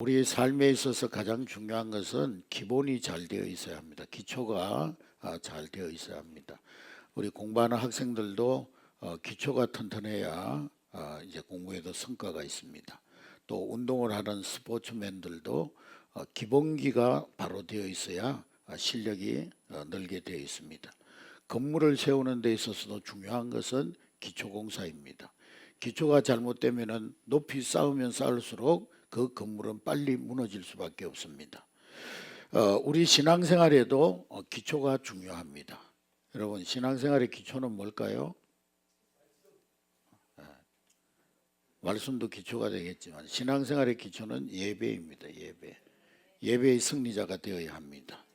우리 삶에 있어서 가장 중요한 것은 기본이 잘 되어 있어야 합니다. 기초가 잘 되어 있어야 합니다. 우리 공부하는 학생들도 기초가 튼튼해야 이제 공부에도 성과가 있습니다. 또 운동을 하는 스포츠맨들도 기본기가 바로 되어 있어야 실력이 늘게 되어 있습니다. 건물을 세우는 데 있어서도 중요한 것은 기초공사입니다. 기초가 잘못되면 높이 쌓으면 쌓을수록 그 건물은 빨리 무너질 수밖에 없습니다. 우리 신앙생활에도 기초가 중요합니다. 여러분, 신앙생활의 기초는 뭘까요? 말씀도 기초가 되겠지만 신앙생활의 기초는 예배입니다. 예배의 승리자가 되어야 합니다.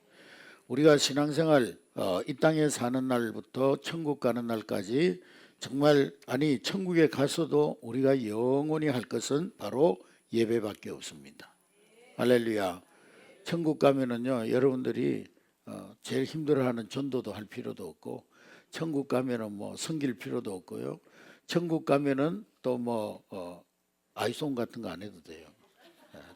우리가 신앙생활 이 땅에 사는 날부터 천국 가는 날까지 정말 천국에 가서도 우리가 영원히 할 것은 바로 예배밖에 없습니다. 할렐루야. 천국 가면은요, 여러분들이 제일 힘들어하는 전도도 할 필요도 없고, 천국 가면은 뭐 섬길 필요도 없고요. 천국 가면은 또 아이송 같은 거 안 해도 돼요.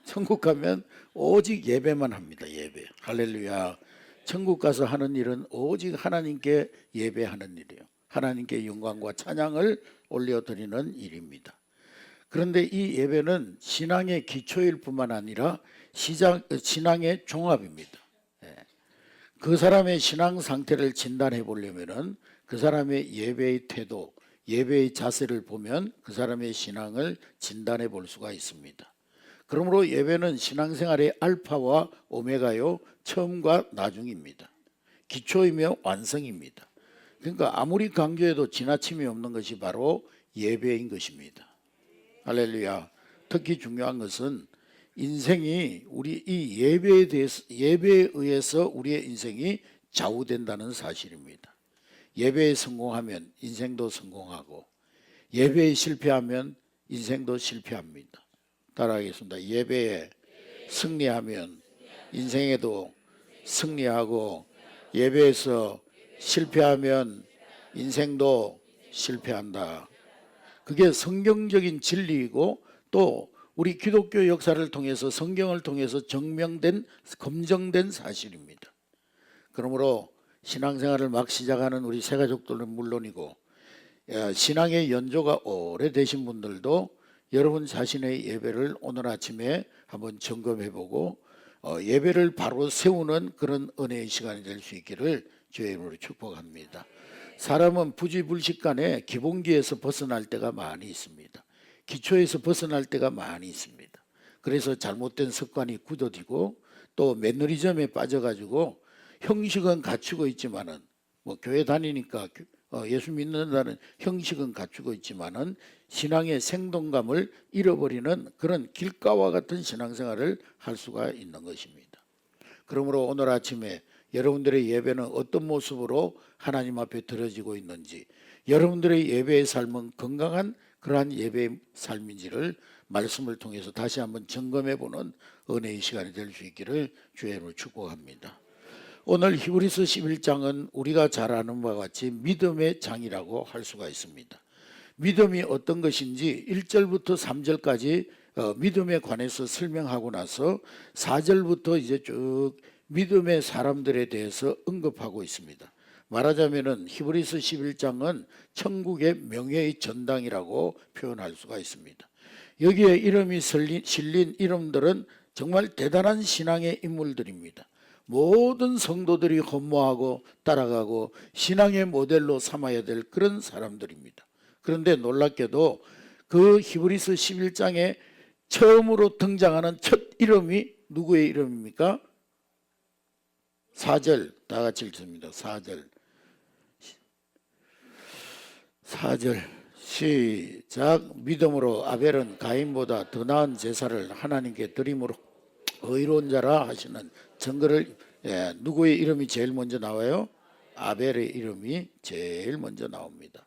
천국 가면 오직 예배만 합니다. 예배. 할렐루야. 천국 가서 하는 일은 오직 하나님께 예배하는 일이에요. 하나님께 영광과 찬양을 올려드리는 일입니다. 그런데 이 예배는 신앙의 기초일 뿐만 아니라 신앙의 종합입니다. 그 사람의 신앙 상태를 진단해 보려면은 그 사람의 예배의 태도, 예배의 자세를 보면 그 사람의 신앙을 진단해 볼 수가 있습니다. 그러므로 예배는 신앙생활의 알파와 오메가요, 처음과 나중입니다. 기초이며 완성입니다. 그러니까 아무리 강조해도 지나침이 없는 것이 바로 예배인 것입니다. 할렐루야. 특히 중요한 것은 인생이 우리 이 예배에 의해서 우리의 인생이 좌우된다는 사실입니다. 예배에 성공하면 인생도 성공하고, 예배에 실패하면 인생도 실패합니다. 따라하겠습니다. 예배에 승리하면 인생에도 승리하고, 예배에서 실패하면 인생도 실패한다. 그게 성경적인 진리이고, 또 우리 기독교 역사를 통해서, 성경을 통해서 검증된 사실입니다. 그러므로 신앙생활을 막 시작하는 우리 새가족들은 물론이고, 신앙의 연조가 오래되신 분들도 여러분 자신의 예배를 오늘 아침에 한번 점검해보고 예배를 바로 세우는 그런 은혜의 시간이 될 수 있기를 주의 이름으로 축복합니다. 사람은 부지불식간에 기본기에서 벗어날 때가 많이 있습니다. 기초에서 벗어날 때가 많이 있습니다. 그래서 잘못된 습관이 굳어지고, 또 매너리즘에 빠져가지고 형식은 갖추고 있지만은, 교회 다니니까 예수 믿는다는 형식은 갖추고 있지만은 신앙의 생동감을 잃어버리는 그런 길가와 같은 신앙생활을 할 수가 있는 것입니다. 그러므로 오늘 아침에 여러분들의 예배는 어떤 모습으로 하나님 앞에 드려지고 있는지, 여러분들의 예배의 삶은 건강한 그러한 예배의 삶인지를 말씀을 통해서 다시 한번 점검해보는 은혜의 시간이 될 수 있기를 주의 이름으로 축복합니다. 오늘 히브리서 11장은 우리가 잘 아는 바와 같이 믿음의 장이라고 할 수가 있습니다. 믿음이 어떤 것인지 1절부터 3절까지 믿음에 관해서 설명하고 나서 4절부터 이제 쭉 믿음의 사람들에 대해서 언급하고 있습니다. 말하자면은 히브리서 11장은 천국의 명예의 전당이라고 표현할 수가 있습니다. 여기에 이름이 실린 이름들은 정말 대단한 신앙의 인물들입니다. 모든 성도들이 헌모하고 따라가고 신앙의 모델로 삼아야 될 그런 사람들입니다. 그런데 놀랍게도 그 히브리서 11장에 처음으로 등장하는 첫 이름이 누구의 이름입니까? 4절 다 같이 읽습니다. 4절 시작. 믿음으로 아벨은 가인보다 더 나은 제사를 하나님께 드림으로 의로운 자라 하시는 증거를, 누구의 이름이 제일 먼저 나와요? 아벨의 이름이 제일 먼저 나옵니다.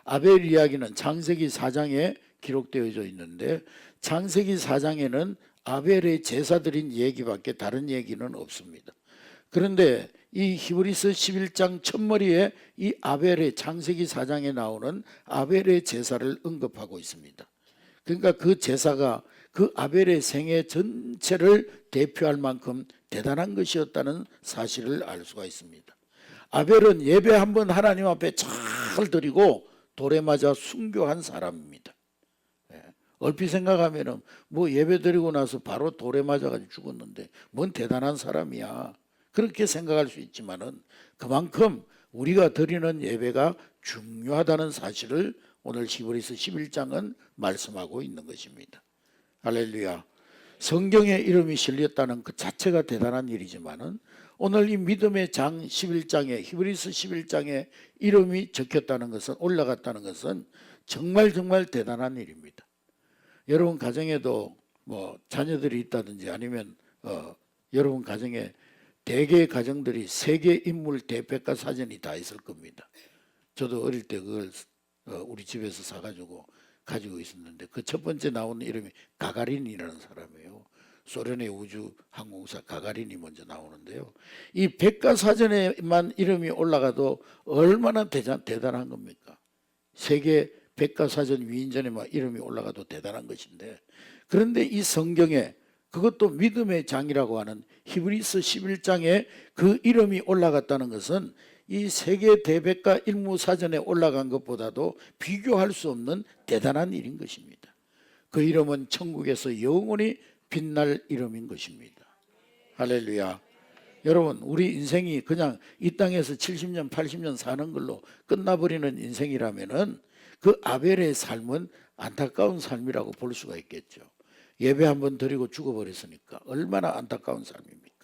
아벨 이야기는 창세기 4장에 기록되어져 있는데, 창세기 4장에는 아벨의 제사 드린 얘기밖에 다른 얘기는 없습니다. 그런데 이 히브리서 11장 첫머리에 이 아벨의, 창세기 4장에 나오는 아벨의 제사를 언급하고 있습니다. 그러니까 그 제사가 그 아벨의 생애 전체를 대표할 만큼 대단한 것이었다는 사실을 알 수가 있습니다. 아벨은 예배 한번 하나님 앞에 잘 드리고 돌에 맞아 순교한 사람입니다. 얼핏 생각하면은 뭐 예배 드리고 나서 바로 돌에 맞아가지고 죽었는데 뭔 대단한 사람이야, 그렇게 생각할 수 있지만은 그만큼 우리가 드리는 예배가 중요하다는 사실을 오늘 히브리서 11장은 말씀하고 있는 것입니다. 할렐루야. 성경에 이름이 실렸다는 그 자체가 대단한 일이지만은 오늘 이 믿음의 장 11장에, 히브리서 11장에 이름이 적혔다는 것은, 올라갔다는 것은 정말 대단한 일입니다. 여러분 가정에도 뭐 자녀들이 있다든지 아니면 여러분 가정에 대개의 가정들이 세계 인물 대백과 사전이 다 있을 겁니다. 저도 어릴 때 그걸 우리 집에서 사가지고 가지고 있었는데 그 첫 번째 나오는 이름이 가가린이라는 사람이에요. 소련의 우주항공사 가가린이 먼저 나오는데요. 이 백과사전에만 이름이 올라가도 얼마나 대단한 겁니까? 세계 백과사전 위인전에만 이름이 올라가도 대단한 것인데, 그런데 이 성경에 그것도 믿음의 장이라고 하는 히브리서 11장에 그 이름이 올라갔다는 것은 이 세계 대백과 일무사전에 올라간 것보다도 비교할 수 없는 대단한 일인 것입니다. 그 이름은 천국에서 영원히 빛날 이름인 것입니다. 할렐루야. 여러분, 우리 인생이 그냥 이 땅에서 70년 80년 사는 걸로 끝나버리는 인생이라면은 그 아벨의 삶은 안타까운 삶이라고 볼 수가 있겠죠. 예배 한번 드리고 죽어버렸으니까 얼마나 안타까운 삶입니까?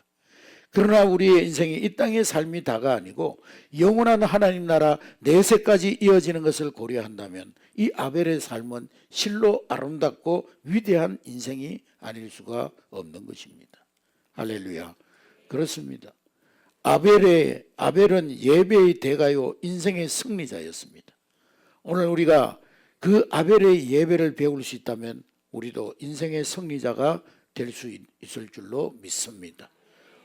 그러나 우리의 인생이 이 땅의 삶이 다가 아니고 영원한 하나님 나라 내세까지 이어지는 것을 고려한다면 이 아벨의 삶은 실로 아름답고 위대한 인생이 아닐 수가 없는 것입니다. 할렐루야. 그렇습니다. 아벨은 예배의 대가요 인생의 승리자였습니다. 오늘 우리가 그 아벨의 예배를 배울 수 있다면 우리도 인생의 승리자가 될 수 있을 줄로 믿습니다.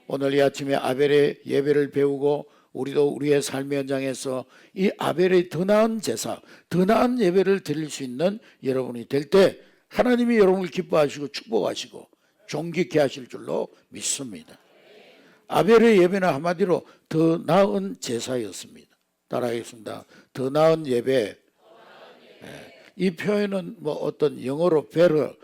오늘 이 아침에 아벨의 예배를 배우고 우리도 우리의 삶의 현장에서 이 아벨의 더 나은 제사, 더 나은 예배를 드릴 수 있는 여러분이 될 때 하나님이 여러분을 기뻐하시고 축복하시고 존귀케 하실 줄로 믿습니다. 아벨의 예배는 한마디로 더 나은 제사였습니다. 따라하겠습니다. 더 나은 예배. 이 표현은 뭐 어떤 영어로 better,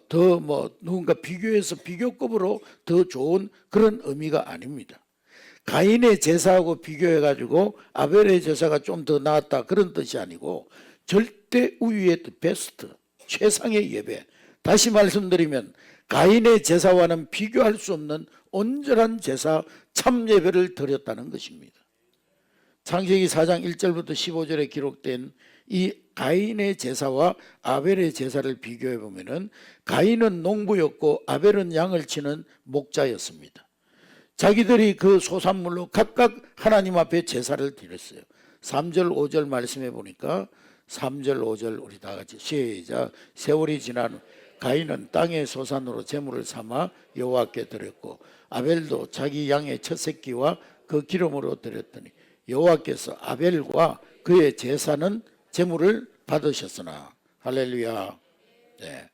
더 뭐 누군가 비교해서 비교급으로 더 좋은 그런 의미가 아닙니다. 가인의 제사하고 비교해 가지고 아벨의 제사가 좀 더 나았다 그런 뜻이 아니고 절대 우위의 베스트, 최상의 예배. 다시 말씀드리면 가인의 제사와는 비교할 수 없는 온전한 제사, 참 예배를 드렸다는 것입니다. 창세기 4장 1절부터 15절에 기록된 이 가인의 제사와 아벨의 제사를 비교해 보면은 가인은 농부였고 아벨은 양을 치는 목자였습니다. 자기들이 그 소산물로 각각 하나님 앞에 제사를 드렸어요. 3절 5절 말씀해 보니까 3절 5절 우리 다 같이 시작. 세월이 지난 후 가인은 땅의 소산으로 제물을 삼아 여호와께 드렸고 아벨도 자기 양의 첫 새끼와 그 기름으로 드렸더니 여호와께서 아벨과 그의 제사는 제물을 받으셨으나. 할렐루야. 네.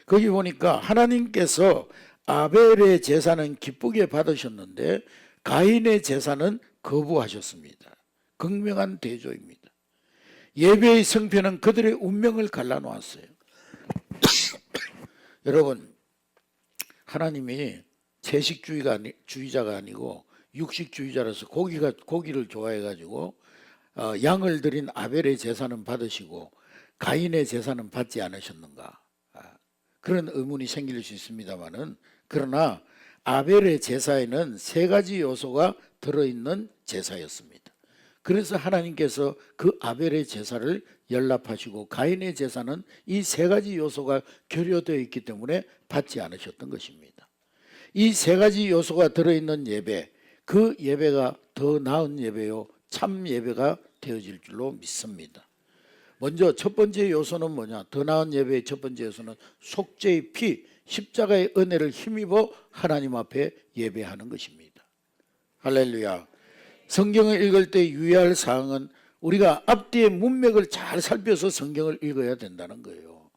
거기 보니까 하나님께서 아벨의 제사는 기쁘게 받으셨는데 가인의 제사는 거부하셨습니다. 극명한 대조입니다. 예배의 성패는 그들의 운명을 갈라놓았어요. 여러분, 하나님이 채식주의자가 아니고 육식주의자라서 고기를 좋아해가지고 양을 드린 아벨의 제사는 받으시고 가인의 제사는 받지 않으셨는가, 그런 의문이 생길 수 있습니다만은, 그러나 아벨의 제사에는 세 가지 요소가 들어있는 제사였습니다. 그래서 하나님께서 그 아벨의 제사를 연락하시고 가인의 제사는 이 세 가지 요소가 결여되어 있기 때문에 받지 않으셨던 것입니다. 이 세 가지 요소가 들어있는 예배, 그 예배가 더 나은 예배요 참 예배가 되어질 줄로 믿습니다. 먼저 첫 번째 요소는 뭐냐? 더 나은 예배의 첫 번째 요소는 속죄의 피, 십자가의 은혜를 힘입어 하나님 앞에 예배하는 것입니다. 할렐루야. 성경을 읽을 때 유의할 사항은 우리가 앞뒤의 문맥을 잘 살펴서 성경을 읽어야 된다는 거예요.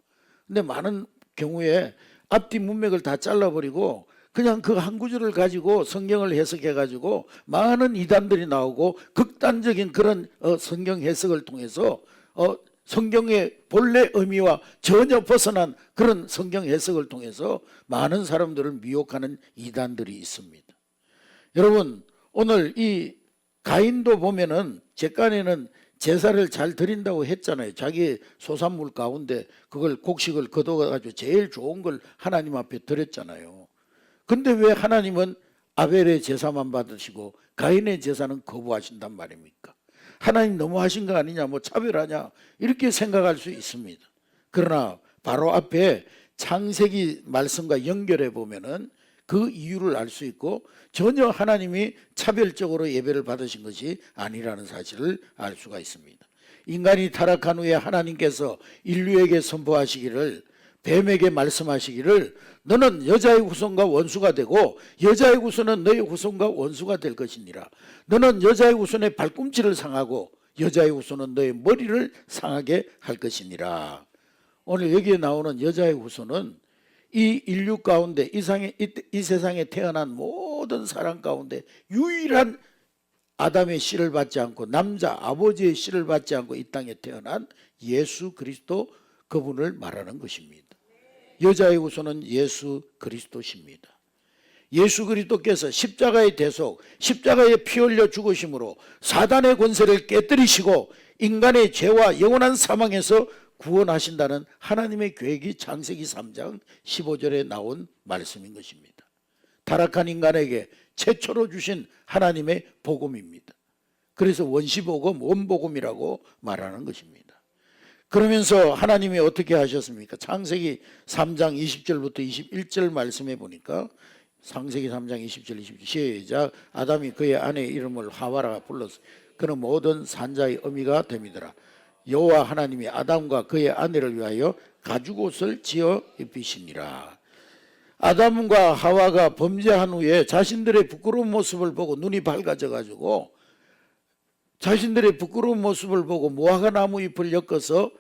근데 많은 경우에 앞뒤 문맥을 다 잘라버리고 그냥 그 한 구절을 가지고 성경을 해석해 가지고 많은 이단들이 나오고 극단적인 그런 성경 해석을 통해서 성경의 본래 의미와 전혀 벗어난 그런 성경 해석을 통해서 많은 사람들을 미혹하는 이단들이 있습니다. 여러분, 오늘 이 가인도 보면은 제간에는 제사를 잘 드린다고 했잖아요. 자기 소산물 가운데 그걸 곡식을 걷어가지고 제일 좋은 걸 하나님 앞에 드렸잖아요. 근데 왜 하나님은 아벨의 제사만 받으시고 가인의 제사는 거부하신단 말입니까? 하나님 너무하신 거 아니냐, 뭐 차별하냐, 이렇게 생각할 수 있습니다. 그러나 바로 앞에 창세기 말씀과 연결해 보면은 그 이유를 알 수 있고 전혀 하나님이 차별적으로 예배를 받으신 것이 아니라는 사실을 알 수가 있습니다. 인간이 타락한 후에 하나님께서 인류에게 선포하시기를, 뱀에게 말씀하시기를, 너는 여자의 후손과 원수가 되고 여자의 후손은 너의 후손과 원수가 될 것이니라. 너는 여자의 후손의 발꿈치를 상하고 여자의 후손은 너의 머리를 상하게 할 것이니라. 오늘 여기에 나오는 여자의 후손은 이 인류 가운데 이 세상에 태어난 모든 사람 가운데 유일한 아담의 씨를 받지 않고 남자 아버지의 씨를 받지 않고 이 땅에 태어난 예수 그리스도, 그분을 말하는 것입니다. 여자의 후손은 예수 그리스도십니다. 예수 그리스도께서 십자가의 대속, 십자가에 피 흘려 죽으심으로 사단의 권세를 깨뜨리시고 인간의 죄와 영원한 사망에서 구원하신다는 하나님의 계획이 창세기 3장 15절에 나온 말씀인 것입니다. 타락한 인간에게 최초로 주신 하나님의 복음입니다. 그래서 원시복음, 원복음이라고 말하는 것입니다. 그러면서 하나님이 어떻게 하셨습니까? 창세기 3장 20절부터 21절 말씀해 보니까, 창세기 3장 20절 21절 시작. 아담이 그의 아내의 이름을 하와라 불렀어요. 그는 모든 산자의 어미가 됨이더라. 여호와 하나님이 아담과 그의 아내를 위하여 가죽옷을 지어 입히시니라. 아담과 하와가 범죄한 후에 자신들의 부끄러운 모습을 보고 눈이 밝아져 가지고 자신들의 부끄러운 모습을 보고 무화과 나무 잎을 엮어서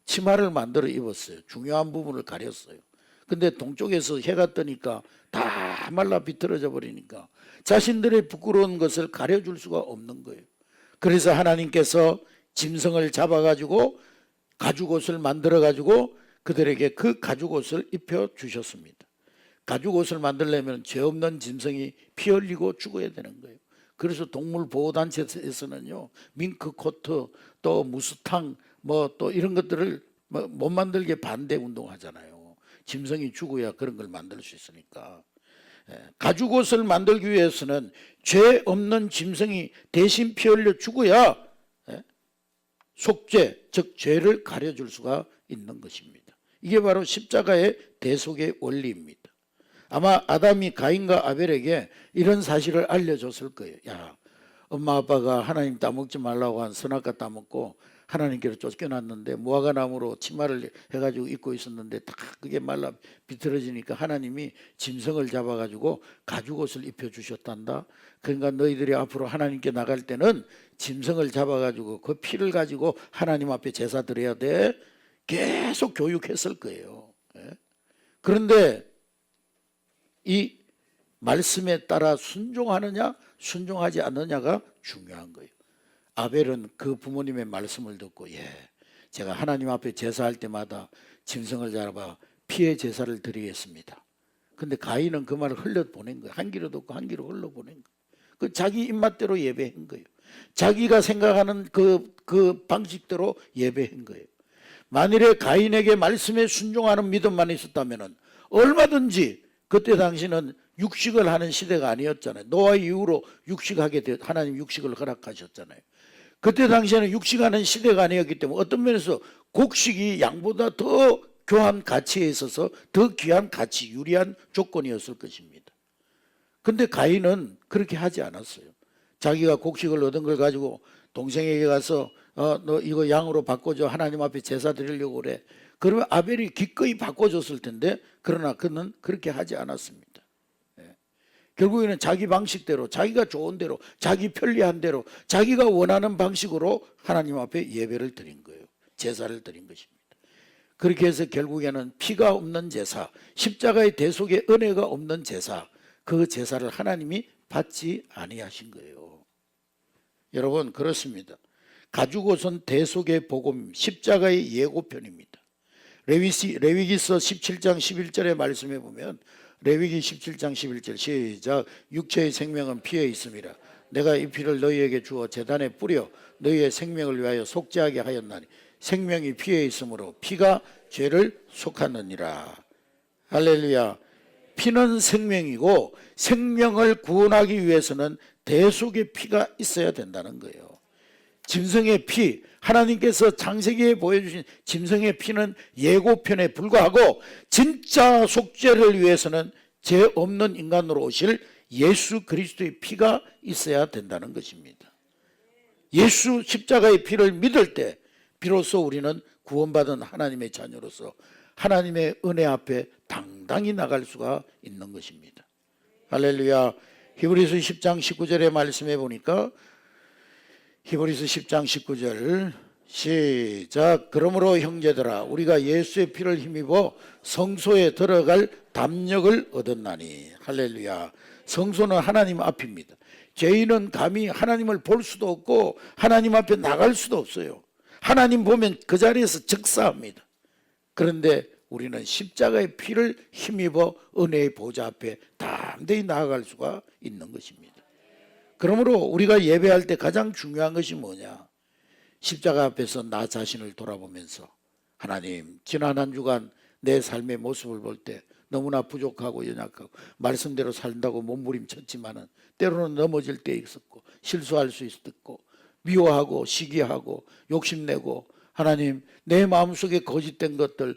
치마를 만들어 입었어요. 중요한 부분을 가렸어요. 근데 동쪽에서 해가 뜨니까 다 말라 비틀어져 버리니까 자신들의 부끄러운 것을 가려줄 수가 없는 거예요. 그래서 하나님께서 짐승을 잡아가지고 가죽옷을 만들어가지고 그들에게 그 가죽옷을 입혀주셨습니다. 가죽옷을 만들려면 죄 없는 짐승이 피 흘리고 죽어야 되는 거예요. 그래서 동물보호단체에서는요, 밍크코트, 또 무스탕, 뭐 또 이런 것들을 못 만들게 반대 운동하잖아요. 짐승이 죽어야 그런 걸 만들 수 있으니까. 가죽옷을 만들기 위해서는 죄 없는 짐승이 대신 피 흘려 죽어야 속죄, 즉 죄를 가려줄 수가 있는 것입니다. 이게 바로 십자가의 대속의 원리입니다. 아마 아담이 가인과 아벨에게 이런 사실을 알려줬을 거예요. 야, 엄마 아빠가 하나님 따먹지 말라고 한 선악과 따먹고 하나님께로 쫓겨났는데 무화과 나무로 치마를 해가지고 입고 있었는데 다 그게 말라 비틀어지니까 하나님이 짐승을 잡아가지고 가죽옷을 입혀주셨단다. 그러니까 너희들이 앞으로 하나님께 나갈 때는 짐승을 잡아가지고 그 피를 가지고 하나님 앞에 제사 드려야 돼. 계속 교육했을 거예요. 그런데 이 말씀에 따라 순종하느냐 순종하지 않느냐가 중요한 거예요. 아벨은 그 부모님의 말씀을 듣고 제가 하나님 앞에 제사할 때마다 짐승을 잡아 피의 제사를 드리겠습니다. 근데 가인은 그 말을 흘려보낸 거예요. 한 귀로 듣고 한 귀로 흘려보낸 거예요. 그 자기 입맛대로 예배한 거예요. 자기가 생각하는 그 방식대로 예배한 거예요. 만일에 가인에게 말씀에 순종하는 믿음만 있었다면 얼마든지, 그때 당시는 육식을 하는 시대가 아니었잖아요. 노아 이후로 육식하게 하나님 육식을 허락하셨잖아요. 그때 당시에는 육식하는 시대가 아니었기 때문에 어떤 면에서 곡식이 양보다 더 교한 가치에 있어서 더 귀한 가치, 유리한 조건이었을 것입니다. 근데 가인은 그렇게 하지 않았어요. 자기가 곡식을 얻은 걸 가지고 동생에게 가서 너 이거 양으로 바꿔줘, 하나님 앞에 제사 드리려고 그래. 그러면 아벨이 기꺼이 바꿔줬을 텐데, 그러나 그는 그렇게 하지 않았습니다. 결국에는 자기 방식대로, 자기가 좋은 대로, 자기 편리한 대로, 자기가 원하는 방식으로 하나님 앞에 예배를 드린 거예요. 제사를 드린 것입니다. 그렇게 해서 결국에는 피가 없는 제사, 십자가의 대속의 은혜가 없는 제사, 그 제사를 하나님이 받지 아니하신 거예요. 여러분, 그렇습니다. 가죽옷은 대속의 복음, 십자가의 예고편입니다. 레위기서 17장 11절의 말씀에 보면, 레위기 17장 11절 시작. 육체의 생명은 피에 있음이라. 내가 이 피를 너희에게 주어 제단에 뿌려 너희의 생명을 위하여 속죄하게 하였나니 생명이 피에 있으므로 피가 죄를 속하느니라. 할렐루야. 피는 생명이고 생명을 구원하기 위해서는 대속의 피가 있어야 된다는 거예요. 짐승의 피, 하나님께서 창세기에 보여주신 짐승의 피는 예고편에 불과하고 진짜 속죄를 위해서는 죄 없는 인간으로 오실 예수 그리스도의 피가 있어야 된다는 것입니다. 예수 십자가의 피를 믿을 때 비로소 우리는 구원받은 하나님의 자녀로서 하나님의 은혜 앞에 당당히 나갈 수가 있는 것입니다. 할렐루야. 히브리서 10장 19절의 말씀에 보니까, 히브리서 10장 19절 시작. 그러므로 형제들아 우리가 예수의 피를 힘입어 성소에 들어갈 담력을 얻었나니. 할렐루야. 성소는 하나님 앞입니다. 죄인은 감히 하나님을 볼 수도 없고 하나님 앞에 나갈 수도 없어요. 하나님 보면 그 자리에서 즉사합니다. 그런데 우리는 십자가의 피를 힘입어 은혜의 보좌 앞에 담대히 나아갈 수가 있는 것입니다. 그러므로 우리가 예배할 때 가장 중요한 것이 뭐냐? 십자가 앞에서 나 자신을 돌아보면서, 하나님, 지난 한 주간 내 삶의 모습을 볼 때 너무나 부족하고 연약하고 말씀대로 살다고 몸부림쳤지만은 때로는 넘어질 때 있었고 실수할 수 있었고 미워하고 시기하고 욕심내고, 하나님, 내 마음속에 거짓된 것들,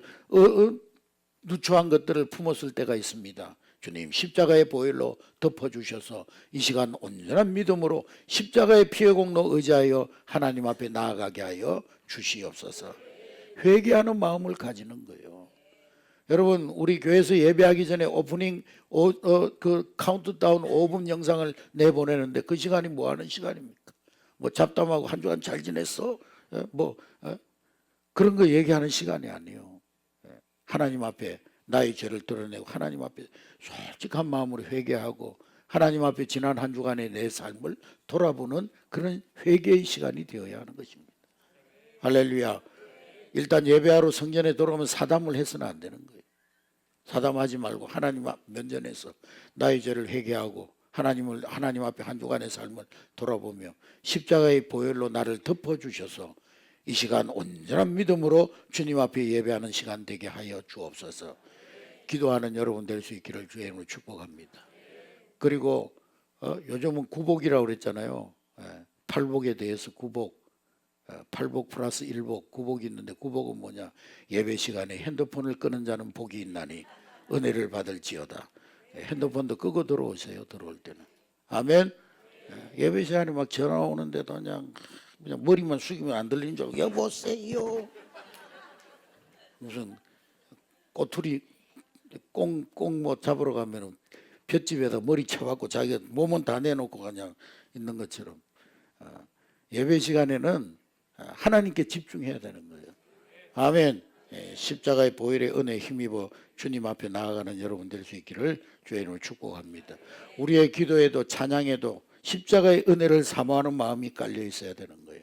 누추한 것들을 품었을 때가 있습니다. 주님, 십자가의 보혈로 덮어주셔서 이 시간 온전한 믿음으로 십자가의 피의 공로 의지하여 하나님 앞에 나아가게 하여 주시옵소서. 회개하는 마음을 가지는 거예요. 여러분, 우리 교회에서 예배하기 전에 오프닝 그 카운트다운 5분 영상을 내보내는데 그 시간이 뭐 하는 시간입니까? 뭐 잡담하고 한 주간 잘 지냈어? 그런 거 얘기하는 시간이 아니에요. 하나님 앞에 나의 죄를 드러내고 하나님 앞에 솔직한 마음으로 회개하고 하나님 앞에 지난 한 주간의 내 삶을 돌아보는 그런 회개의 시간이 되어야 하는 것입니다. 할렐루야. 일단 예배하러 성전에 돌아오면 사담을 해서는 안 되는 거예요. 사담하지 말고 하나님 앞 면전에서 나의 죄를 회개하고 하나님 앞에 한 주간의 삶을 돌아보며 십자가의 보혈로 나를 덮어주셔서 이 시간 온전한 믿음으로 주님 앞에 예배하는 시간 되게 하여 주옵소서. 기도하는 여러분 될 수 있기를 주의 이름으로 축복합니다. 그리고 요즘은 구복이라고 그랬잖아요. 팔복에 대해서 구복, 팔복 플러스 일복, 구복이 있는데, 구복은 뭐냐? 예배 시간에 핸드폰을 끄는 자는 복이 있나니 은혜를 받을지어다. 핸드폰도 끄고 들어오세요. 들어올 때는. 아멘. 예배 시간에 막 전화 오는데도 그냥 머리만 숙이면 안 들리는 줄 알고, 여보세요. 무슨 꼬투리 꽁 뭐 잡으러 가면 볏집에다 머리 쳐갖고 자기가 몸은 다 내놓고 그냥 있는 것처럼, 예배 시간에는 하나님께 집중해야 되는 거예요. 아멘. 십자가의 보혈의 은혜에 힘입어 주님 앞에 나아가는 여러분 될 수 있기를 주의 이름으로 축복합니다. 우리의 기도에도 찬양에도 십자가의 은혜를 사모하는 마음이 깔려 있어야 되는 거예요.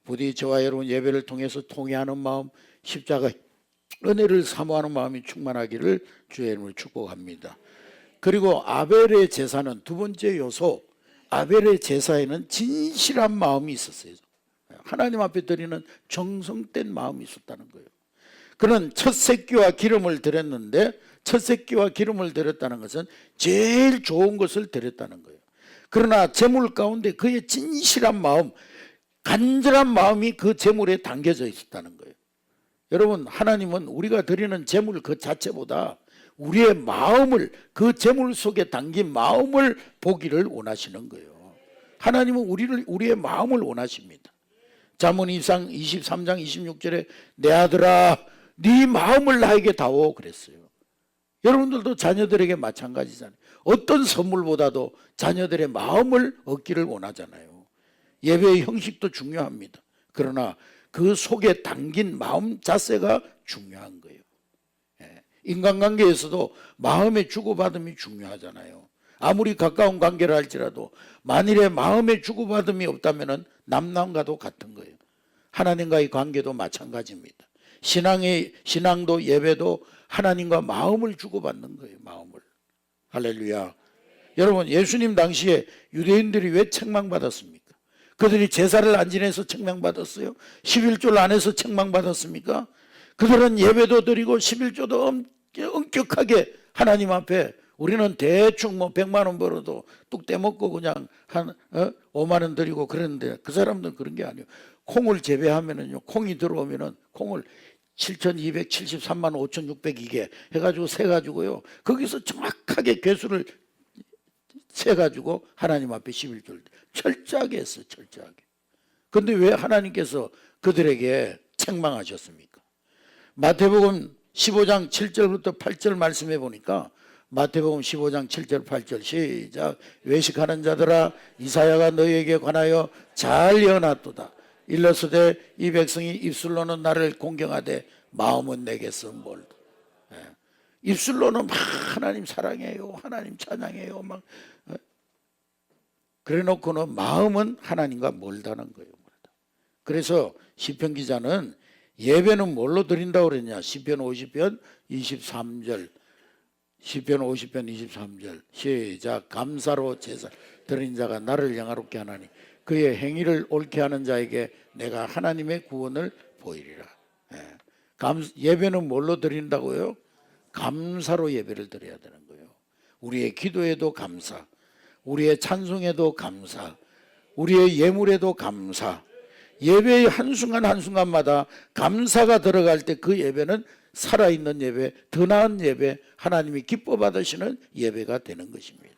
부디 저와 여러분 예배를 통해서 통회하는 마음, 십자가의 은혜를 사모하는 마음이 충만하기를 주의 이름으로 축복합니다. 그리고 아벨의 제사는 두 번째 요소, 아벨의 제사에는 진실한 마음이 있었어요. 하나님 앞에 드리는 정성된 마음이 있었다는 거예요. 그는 첫 새끼와 기름을 드렸는데, 첫 새끼와 기름을 드렸다는 것은 제일 좋은 것을 드렸다는 거예요. 그러나 제물 가운데 그의 진실한 마음, 간절한 마음이 그 제물에 담겨져 있었다는 거예요. 여러분, 하나님은 우리가 드리는 제물 그 자체보다 우리의 마음을, 그 제물 속에 담긴 마음을 보기를 원하시는 거예요. 하나님은 우리의 마음을 원하십니다. 잠언 23장 26절에 내 아들아 네 마음을 나에게 다오 그랬어요. 여러분들도 자녀들에게 마찬가지잖아요. 어떤 선물보다도 자녀들의 마음을 얻기를 원하잖아요. 예배의 형식도 중요합니다. 그러나 그 속에 담긴 마음 자세가 중요한 거예요. 인간관계에서도 마음의 주고받음이 중요하잖아요. 아무리 가까운 관계를 할지라도 만일에 마음의 주고받음이 없다면 남남과도 같은 거예요. 하나님과의 관계도 마찬가지입니다. 신앙도 예배도 하나님과 마음을 주고받는 거예요. 마음을. 할렐루야. 여러분, 예수님 당시에 유대인들이 왜 책망받았습니까? 그들이 제사를 안 지내서 책망받았어요? 11조를 안 해서 책망받았습니까? 그들은 예배도 드리고 11조도 엄격하게 하나님 앞에, 우리는 대충 100만 원 벌어도 뚝 떼먹고 그냥 5만 원 드리고 그러는데, 그 사람들은 그런 게 아니에요. 콩을 재배하면은요, 콩이 들어오면은 콩을 7,273만 5,602개 해가지고 세가지고요, 거기서 정확하게 개수를 세가지고 하나님 앞에 11조를 철저하게 했어요. 철저하게. 그런데 왜 하나님께서 그들에게 책망하셨습니까? 마태복음 15장 7절부터 8절 말씀해 보니까, 마태복음 15장 7절 8절 시작. 외식하는 자들아, 이사야가 너희에게 관하여 잘 예언하도다. 일러스되 이 백성이 입술로는 나를 공경하되 마음은 내게서 멀다. 입술로는 막 하나님 사랑해요, 하나님 찬양해요, 막 그래 놓고는 마음은 하나님과 멀다는 거예요. 그래서 시편 기자는 예배는 뭘로 드린다고 그랬냐? 시편 50편 23절, 시편 50편 23절 시작. 감사로 제사 드린 자가 나를 영화롭게 하나니 그의 행위를 옳게 하는 자에게 내가 하나님의 구원을 보이리라. 예배는 뭘로 드린다고요? 감사로 예배를 드려야 되는 거예요. 우리의 기도에도 감사, 우리의 찬송에도 감사, 우리의 예물에도 감사. 예배의 한순간 한순간마다 감사가 들어갈 때 그 예배는 살아있는 예배, 더 나은 예배, 하나님이 기뻐 받으시는 예배가 되는 것입니다.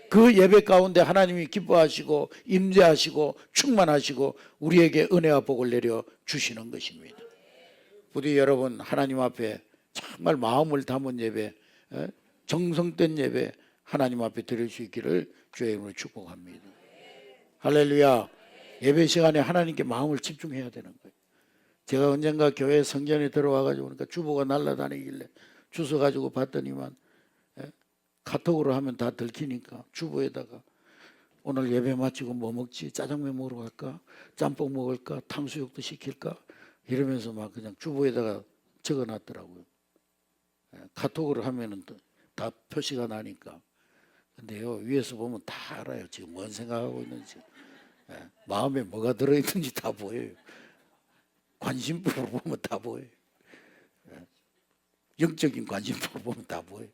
그 예배 가운데 하나님이 기뻐하시고 임재하시고 충만하시고 우리에게 은혜와 복을 내려 주시는 것입니다. 부디 여러분, 하나님 앞에 정말 마음을 담은 예배, 정성된 예배 하나님 앞에 드릴 수 있기를 주의 이름으로 축복합니다. 할렐루야. 예배 시간에 하나님께 마음을 집중해야 되는 거예요. 제가 언젠가 교회 성전에 들어와가지고 그러니까 주보가 날아다니길래 주워가지고 봤더니만 카톡으로 하면 다 들키니까 주보에다가 오늘 예배 마치고 뭐 먹지? 짜장면 먹으러 갈까? 짬뽕 먹을까? 탕수육도 시킬까? 이러면서 막 그냥 주보에다가 적어놨더라고요. 카톡으로 하면은 다 표시가 나니까. 근데요, 위에서 보면 다 알아요. 지금 뭔 생각하고 있는지. 마음에 뭐가 들어있는지 다 보여요. 관심법을 보면 다 보여요. 영적인 관심법을 보면 다 보여요.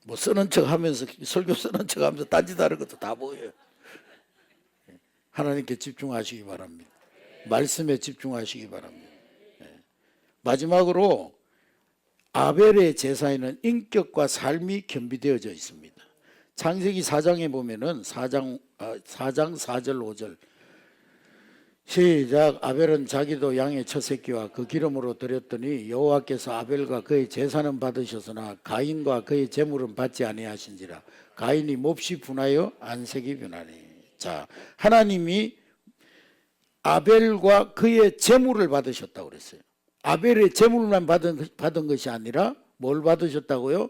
뭐 쓰는 척 하면서, 설교 쓰는 척 하면서 딴짓하는 것도 다 보여요. 하나님께 집중하시기 바랍니다. 말씀에 집중하시기 바랍니다. 마지막으로 아벨의 제사에는 인격과 삶이 겸비되어져 있습니다. 창세기 4장에 보면은 4장 4절 5절 시작. 아벨은 자기도 양의 첫 새끼와 그 기름으로 드렸더니 여호와께서 아벨과 그의 제사는 받으셨으나 가인과 그의 제물은 받지 아니하신지라. 가인이 몹시 분하여 안색이 변하니. 자, 하나님이 아벨과 그의 제물을 받으셨다고 그랬어요. 아벨의 제물만 받은 것이 아니라 뭘 받으셨다고요?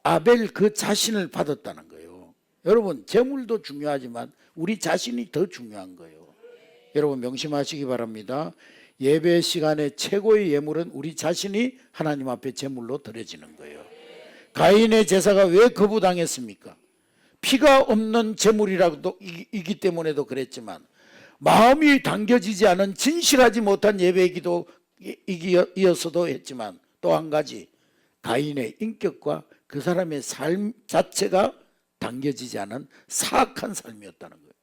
아벨 그 자신을 받았다는 거예요. 여러분, 제물도 중요하지만 우리 자신이 더 중요한 거예요. 여러분 명심하시기 바랍니다. 예배 시간에 최고의 예물은 우리 자신이 하나님 앞에 제물로 드려지는 거예요. 가인의 제사가 왜 거부당했습니까? 피가 없는 제물이라도 이기 때문에도 그랬지만 마음이 당겨지지 않은 진실하지 못한 예배의 기도이었어도 했지만 또 한 가지, 가인의 인격과 그 사람의 삶 자체가 당겨지지 않은 사악한 삶이었다는 거예요.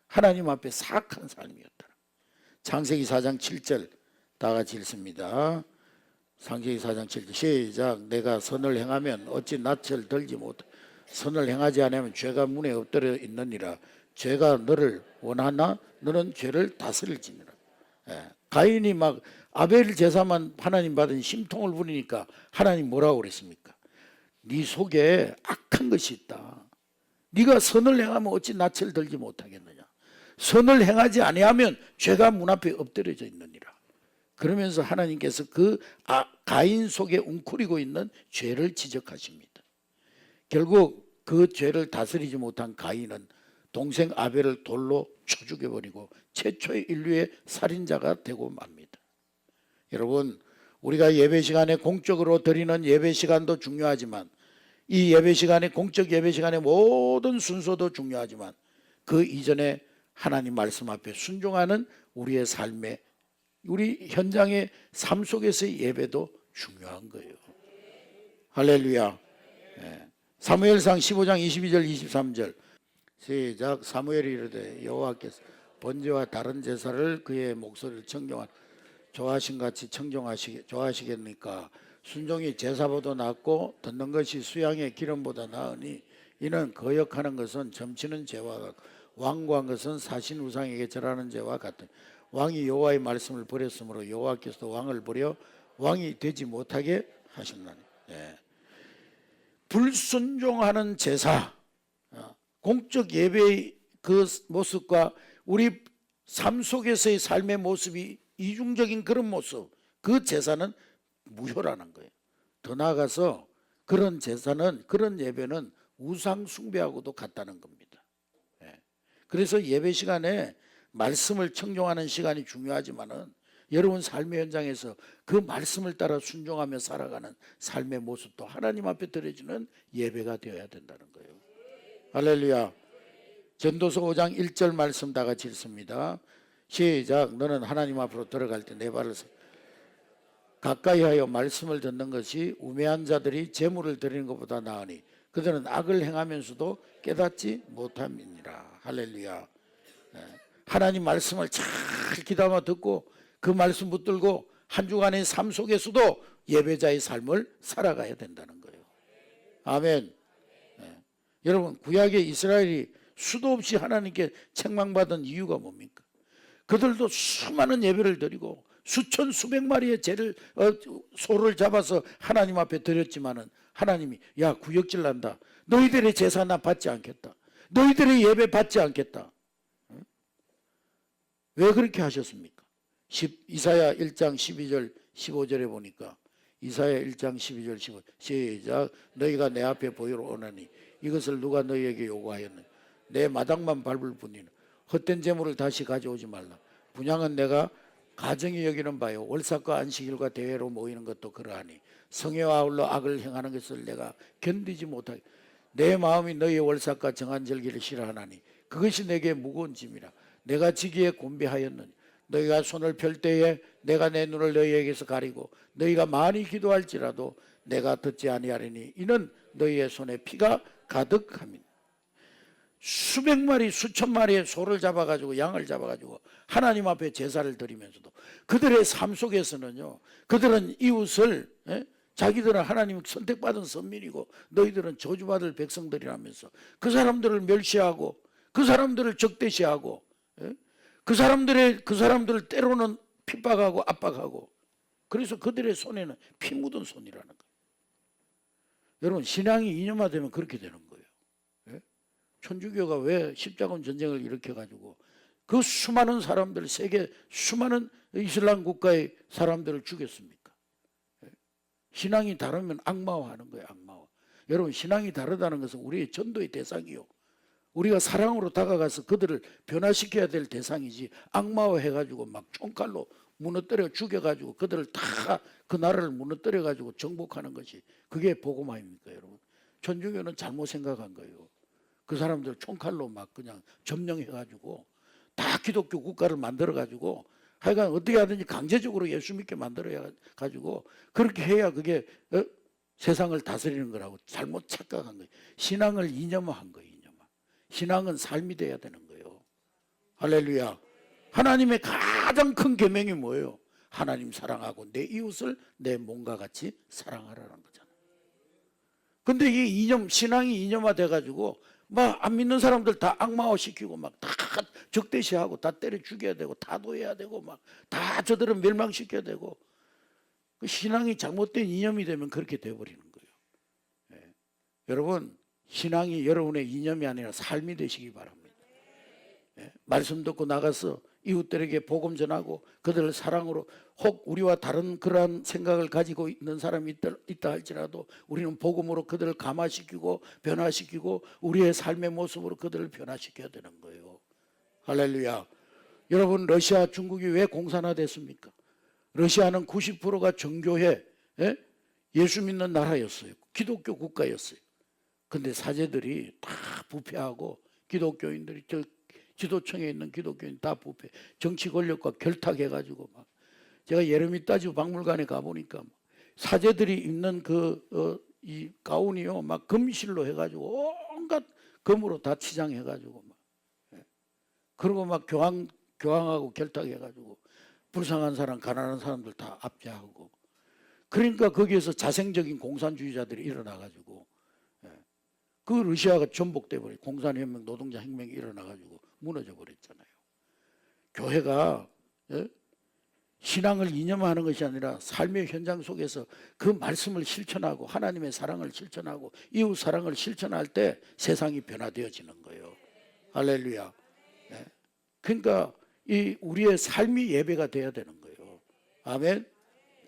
하나님 앞에 사악한 삶이었다. 창세기 4장 7절 다 같이 읽습니다. 창세기 4장 7절 시작. 내가 선을 행하면 어찌 낯을 들지 못해 선을 행하지 않으면 죄가 문에 엎드려 있느니라. 죄가 너를 원하나 너는 죄를 다스릴지니라. 가인이 막 아벨 제사만 하나님 받은 심통을 부리니까 하나님 뭐라고 그랬습니까? 네 속에 악한 것이 있다. 네가 선을 행하면 어찌 낯을 들지 못하겠느냐. 선을 행하지 아니하면 죄가 문 앞에 엎드려져 있느니라. 그러면서 하나님께서 그 가인 속에 웅크리고 있는 죄를 지적하십니다. 결국 그 죄를 다스리지 못한 가인은 동생 아벨을 돌로 쳐 죽여버리고 최초의 인류의 살인자가 되고 맙니다. 여러분, 우리가 예배 시간에 공적으로 드리는 예배 시간도 중요하지만 이 예배 시간에 공적 예배 시간의 모든 순서도 중요하지만 그 이전에 하나님 말씀 앞에 순종하는 우리의 삶의 우리 현장의 삶 속에서의 예배도 중요한 거예요. 할렐루야. 사무엘상 15장 22절 23절 시작. 사무엘이 이르되 여호와께서 번제와 다른 제사를 그의 목소리를 청정한 좋아하신 같이 좋아하시겠습니까? 순종이 제사보다 낫고 듣는 것이 수양의 기름보다 나으니 이는 거역하는 것은 점치는 죄와 같고 완고한 것은 사신 우상에게 절하는 죄와 같으니 왕이 여호와의 말씀을 버렸으므로 여호와께서도 왕을 버려 왕이 되지 못하게 하셨나니. 불순종하는 제사, 공적 예배의 그 모습과 우리 삶 속에서의 삶의 모습이 이중적인 그런 모습, 그 제사는 무효라는 거예요. 더 나아가서 그런 제사는, 그런 예배는 우상 숭배하고도 같다는 겁니다. 그래서 예배 시간에 말씀을 청종하는 시간이 중요하지만은 여러분 삶의 현장에서 그 말씀을 따라 순종하며 살아가는 삶의 모습도 하나님 앞에 드려지는 예배가 되어야 된다는 거예요. 할렐루야. 전도서 5장 1절 말씀 다 같이 읽습니다. 시작. 너는 하나님 앞으로 들어갈 때 내 발을 가까이 하여 말씀을 듣는 것이 우매한 자들이 재물을 드리는 것보다 나으니 그들은 악을 행하면서도 깨닫지 못함이니라. 할렐루야. 하나님 말씀을 잘 귀담아 듣고 그 말씀 붙들고 한 주간의 삶 속에서도 예배자의 삶을 살아가야 된다는 거예요. 아멘. 여러분, 구약의 이스라엘이 수도 없이 하나님께 책망받은 이유가 뭡니까? 그들도 수많은 예배를 드리고 수천 수백 마리의 소를 잡아서 하나님 앞에 드렸지만은 하나님이 야 구역질 난다. 너희들의 제사 나 받지 않겠다. 너희들의 예배 받지 않겠다. 왜 그렇게 하셨습니까? 이사야 1장 12절 15절에 보니까 이사야 1장 12절 15절 시작. 너희가 내 앞에 보이러 오나니 이것을 누가 너희에게 요구하였느냐. 내 마당만 밟을 뿐이나 헛된 재물을 다시 가져오지 말라. 분향은 내가 가정이 여기는 바요. 월삭과 안식일과 대회로 모이는 것도 그러하니 성회와 아울러 악을 행하는 것을 내가 견디지 못하게 내 마음이 너희의 월삭과 정한절기를 싫어하나니 그것이 내게 무거운 짐이라. 내가 지기에 곤비하였느니 너희가 손을 펼 때에 내가 내 눈을 너희에게서 가리고 너희가 많이 기도할지라도 내가 듣지 아니하리니 이는 너희의 손에 피가 가득함이니. 수백 마리 수천 마리의 소를 잡아가지고 양을 잡아가지고 하나님 앞에 제사를 드리면서도 그들의 삶 속에서는요, 그들은 이웃을 자기들은 하나님 선택받은 선민이고 너희들은 저주받을 백성들이라면서 그 사람들을 멸시하고 그 사람들을 적대시하고 그 사람들을 때로는 핍박하고 압박하고 그래서 그들의 손에는 피 묻은 손이라는 거예요. 여러분 신앙이 이념화되면 그렇게 되는 거예요. 천주교가 왜 십자군 전쟁을 일으켜가지고 그 수많은 사람들, 세계 수많은 이슬람 국가의 사람들을 죽였습니까? 신앙이 다르면 악마화하는 거예요. 악마화. 여러분 신앙이 다르다는 것은 우리의 전도의 대상이요, 우리가 사랑으로 다가가서 그들을 변화시켜야 될 대상이지 악마화해가지고 막 총칼로 무너뜨려 죽여가지고 그들을 다 그 나라를 무너뜨려가지고 정복하는 것이 그게 복음화입니까? 여러분 천주교는 잘못 생각한 거예요. 그 사람들 총칼로 막 그냥 점령해가지고 다 기독교 국가를 만들어가지고 하여간 어떻게 하든지 강제적으로 예수 믿게 만들어가지고 그렇게 해야 그게 세상을 다스리는 거라고 잘못 착각한 거예요. 신앙을 이념화한 거예요. 이념화. 신앙은 삶이 돼야 되는 거예요. 할렐루야. 하나님의 가장 큰 계명이 뭐예요? 하나님 사랑하고 내 이웃을 내 몸과 같이 사랑하라는 거잖아요. 근데 이 이념, 신앙이 이념화 돼가지고 막 안 믿는 사람들 다 악마화 시키고 막 다 적대시하고 다 때려 죽여야 되고 다도해야 되고 막 다 저들은 멸망시켜야 되고 그 신앙이 잘못된 이념이 되면 그렇게 돼버리는 거예요. 여러분 신앙이 여러분의 이념이 아니라 삶이 되시기 바랍니다. 말씀 듣고 나가서 이웃들에게 복음 전하고 그들을 사랑으로, 혹 우리와 다른 그러한 생각을 가지고 있는 사람이 있다 할지라도 우리는 복음으로 그들을 감화시키고 변화시키고 우리의 삶의 모습으로 그들을 변화시켜야 되는 거예요. 할렐루야. 여러분, 러시아, 중국이 왜 공산화됐습니까? 러시아는 90%가 정교회, 예수 믿는 나라였어요. 기독교 국가였어요. 근데 사제들이 다 부패하고 기독교인들이, 지도층에 있는 기독교인 다 부패, 정치 권력과 결탁해가지고 막, 제가 예레미따주 박물관에 가보니까 사제들이 입는 이 가운이요, 막 금실로 해가지고 온갖 금으로 다 치장해가지고 막, 그리고 막 교황하고 결탁해가지고 불쌍한 사람, 가난한 사람들 다 압제하고, 그러니까 거기에서 자생적인 공산주의자들이 일어나가지고 그 러시아가 전복돼 버려. 공산혁명, 노동자 혁명이 일어나가지고 무너져 버렸잖아요. 교회가 신앙을 이념하는 것이 아니라 삶의 현장 속에서 그 말씀을 실천하고 하나님의 사랑을 실천하고 이웃 사랑을 실천할 때 세상이 변화되어지는 거예요. 할렐루야. 그러니까 이 우리의 삶이 예배가 돼야 되는 거예요. 아멘.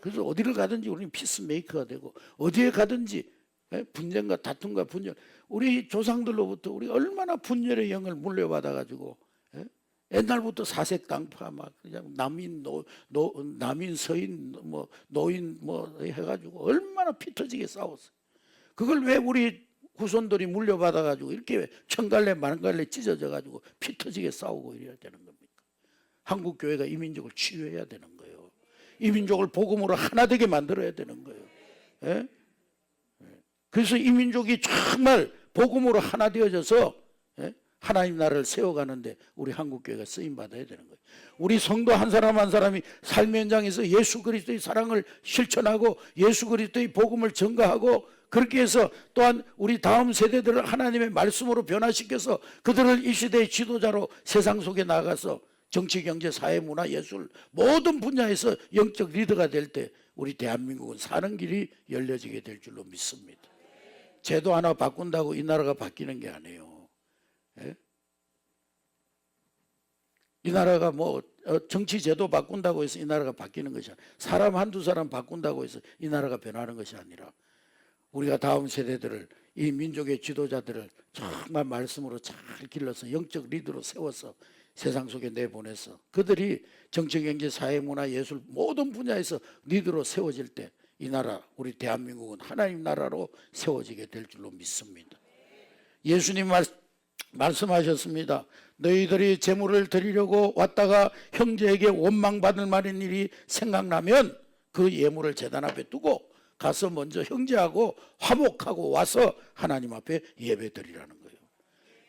그래서 어디를 가든지 우리는 피스메이커가 되고, 어디에 가든지 분쟁과 다툼과 분열, 우리 조상들로부터 우리 얼마나 분열의 영을 물려받아 가지고 옛날부터 사색 당파 막 그냥 남인 남인 서인 뭐 노인 뭐 해가지고 얼마나 피 터지게 싸웠어요. 그걸 왜 우리 후손들이 물려받아 가지고 이렇게 천갈래 만갈래 찢어져 가지고 피 터지게 싸우고 이래야 되는 겁니까? 한국 교회가 이 민족을 치유해야 되는 거예요. 이 민족을 복음으로 하나 되게 만들어야 되는 거예요. 그래서 이 민족이 정말 복음으로 하나 되어져서 하나님 나라를 세워가는데 우리 한국교회가 쓰임받아야 되는 거예요. 우리 성도 한 사람 한 사람이 삶의 현장에서 예수 그리스도의 사랑을 실천하고 예수 그리스도의 복음을 전가하고, 그렇게 해서 또한 우리 다음 세대들을 하나님의 말씀으로 변화시켜서 그들을 이 시대의 지도자로 세상 속에 나가서 정치, 경제, 사회, 문화, 예술 모든 분야에서 영적 리더가 될 때 우리 대한민국은 사는 길이 열려지게 될 줄로 믿습니다. 제도 하나 바꾼다고 이 나라가 바뀌는 게 아니에요. 이 나라가 뭐 정치 제도 바꾼다고 해서 이 나라가 바뀌는 것이 아니라, 사람 한두 사람 바꾼다고 해서 이 나라가 변하는 것이 아니라, 우리가 다음 세대들을, 이 민족의 지도자들을 정말 말씀으로 잘 길러서 영적 리더로 세워서 세상 속에 내보내서 그들이 정치, 경제, 사회, 문화, 예술 모든 분야에서 리더로 세워질 때 이 나라, 우리 대한민국은 하나님 나라로 세워지게 될 줄로 믿습니다. 예수님 말씀하셨습니다. 너희들이 제물을 드리려고 왔다가 형제에게 원망받을 만한 일이 생각나면 그 예물을 제단 앞에 두고 가서 먼저 형제하고 화목하고 와서 하나님 앞에 예배 드리라는 거예요.